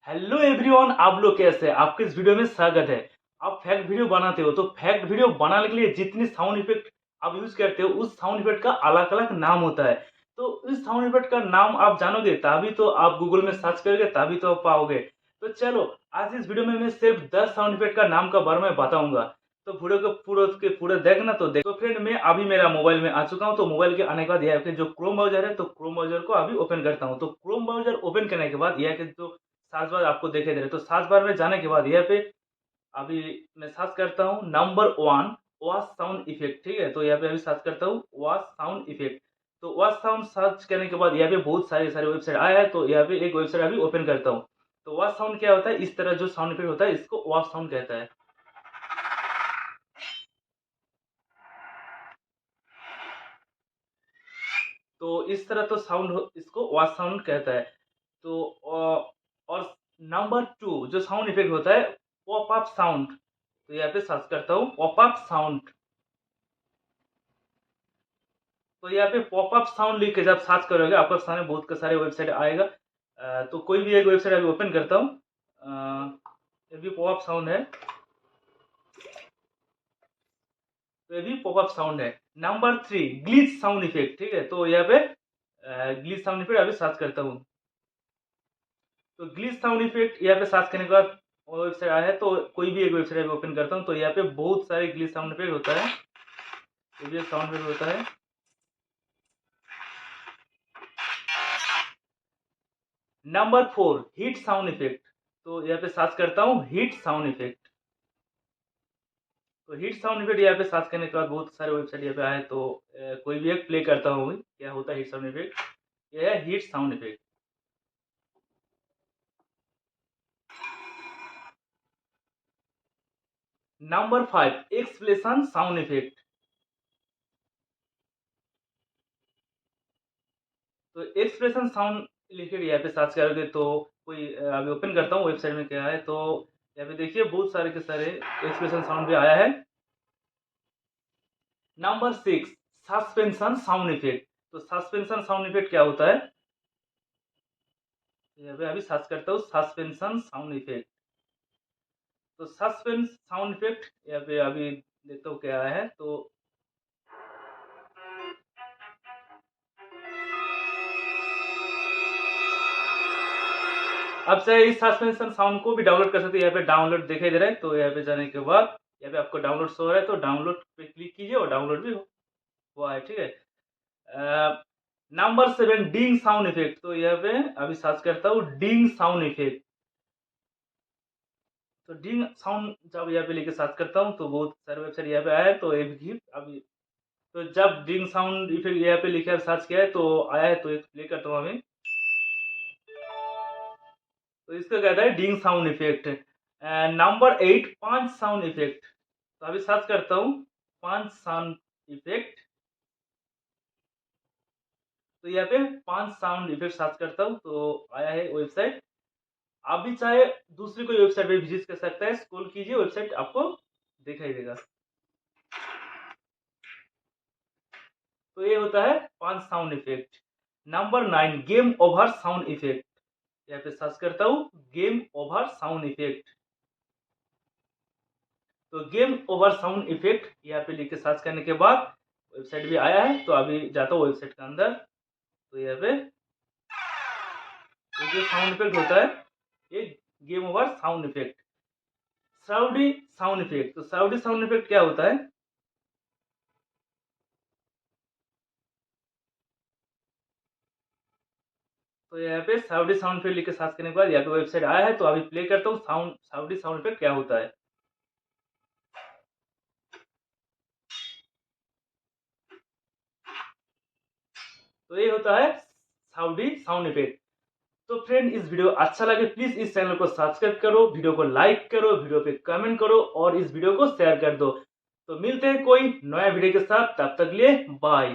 Hello everyone, आप लोग कैसे हैं? आपके इस वीडियो में स्वागत है। आप फैक्ट वीडियो बनाते हो तो फैक्ट वीडियो बनाने के लिए जितने साउंड इफेक्ट आप यूज करते हो उस साउंड इफेक्ट का अलग अलग नाम होता है। तो इस साउंड इफेक्ट का नाम आप जानोगे तभी तो आप गूगल में सर्च करोगे तभी तो आप पाओगे। तो चलो, आज इस वीडियो में मैं सिर्फ 10 साउंड इफेक्ट का नाम का बारे में बताऊंगा। तो वीडियो को पूरा देखना। तो देखो फ्रेंड, मैं अभी मेरा मोबाइल में आ चुका हूँ। तो मोबाइल के आने के बाद यह जो क्रोम ब्राउजर है तो क्रोम ब्राउजर को अभी ओपन करता हूँ। तो क्रोम ब्राउजर ओपन करने के बाद यह जो सर्च बार आपको दिखाई दे रहा है, तो सर्च बार में जाने के बाद यहाँ पे अभी मैं सर्च करता हूँ नंबर 1 वॉश साउंड इफेक्ट। ठीक है, तो यहाँ पे अभी सर्च करता हूँ वॉश साउंड इफेक्ट। तो वॉश साउंड सर्च करने के बाद यहाँ पे बहुत सारे सारे वेबसाइट आया है। तो यहाँ पे एक वेबसाइट अभी ओपन करता हूँ। तो वॉश साउंड क्या होता है? इस तरह जो साउंड इफेक्ट होता है इसको वॉश साउंड कहता है। तो इस तरह तो साउंड इसको वॉश साउंड कहता है। तो और नंबर 2 जो साउंड इफेक्ट होता है पॉप अप साउंड। तो यहाँ पे सर्च करता हूँ पॉप अप साउंड। तो यहाँ पे पॉपअप साउंड लिख के जब सर्च करोगे आपके सामने बहुत के सारे वेबसाइट आएगा। तो कोई भी एक वेबसाइट अभी ओपन करता हूँ। ये भी पॉपअप साउंड है। तो ये भी पॉपअप साउंड है। Number 3 glitch sound effect. ठीक है, तो यहाँ पे ग्लिच साउंड इफेक्ट अभी सर्च करता हूँ। तो ग्लिच साउंड इफेक्ट यहाँ पे सर्च करने के बाद वेबसाइट आया है। तो कोई भी एक वेबसाइट अभी ओपन करता हूँ। तो यहाँ पे बहुत सारे ग्लिच साउंड इफेक्ट होता है। ये भी एक साउंड इफेक्ट होता है। Number 4 heat sound effect. तो यहाँ पे सर्च करता हूँ हीट साउंड इफेक्ट। तो हीट साउंड इफेक्ट यहाँ पे सर्च करने के बाद बहुत सारे वेबसाइट यहाँ पे आए। तो कोई भी एक प्ले करता हूँ क्या होता है हीट साउंड इफेक्ट। यह है heat sound effect. Number 5 explanation sound effect. तो एक्सप्रेशन साउंड इफेक्ट यहाँ पे सर्च करोगे तो कोई अभी ओपन करता हूँ वेबसाइट में क्या है। तो यहाँ पे देखिए बहुत सारे के सारे एक्सप्रेशन साउंड भी आया है। Number 6 suspension sound effect. तो सस्पेंशन साउंड इफेक्ट क्या होता है? यहाँ पे अभी सर्च करता हूँ सस्पेंशन साउंड इफेक्ट। तो सस्पेंस साउंड इफेक्ट यहाँ पे अभी देखता हूँ क्या आया है। तो अब से इस सस्पेंशन साउंड को भी डाउनलोड कर सकते हैं। यहाँ पे डाउनलोड दिखाई दे रहा है। तो यहाँ पे जाने के बाद यहाँ पे आपको डाउनलोड शो हो रहा है। तो डाउनलोड पे क्लिक कीजिए और डाउनलोड भी हुआ है। ठीक है। नंबर 7 डिंग साउंड इफेक्ट। तो यहाँ पे अभी सर्च करता हूँ डिंग साउंड इफेक्ट। तो डिंग साउंड जब यहाँ पे लेके सर्च करता हूँ तो बहुत सारे वेबसाइट यहाँ पे आया है। तो ये भी अभी तो जब डिंग साउंड इफेक्ट यहाँ पे लिखे सर्च किया है तो आया है। तो एक प्ले करता हूँ अभी। तो इसका कहता है डिंग साउंड इफेक्ट। नंबर 8 पंच साउंड इफेक्ट। तो अभी सर्च करता हूँ पंच साउंड इफेक्ट। तो यहाँ पे पंच साउंड इफेक्ट सर्च करता हूँ तो आया है वेबसाइट। आप भी चाहे दूसरी कोई वेबसाइट पे विजिट कर सकते हैं। स्क्रॉल कीजिए, वेबसाइट आपको दिखाई देगा। तो ये होता है punch sound effect. Number 9 game over sound effect. यहाँ पे सर्च करता हूँ गेम ओवर साउंड इफेक्ट। तो गेम ओवर साउंड इफेक्ट यहाँ पे लिख के सर्च करने के बाद वेबसाइट भी आया है। तो अभी जाता हूँ वेबसाइट के अंदर। तो यहाँ पे ये जो साउंड इफेक्ट होता है ये गेम ओवर साउंड इफेक्ट। साउडी साउंड इफेक्ट। तो साउडी साउंड इफेक्ट क्या होता है? तो यहाँ पे साउडी साउंड इफेक्ट लिख के सर्च करने के बाद यहाँ पे वेबसाइट आया है। तो अभी प्ले करता हूँ साउंड साउडी साउंड इफेक्ट क्या होता है। तो ये होता है साउडी साउंड इफेक्ट। तो फ्रेंड, इस वीडियो अच्छा लगे प्लीज इस चैनल को सब्सक्राइब करो, वीडियो को लाइक करो, वीडियो पे कमेंट करो और इस वीडियो को शेयर कर दो। तो मिलते हैं कोई नया वीडियो के साथ, तब तक लिए बाय।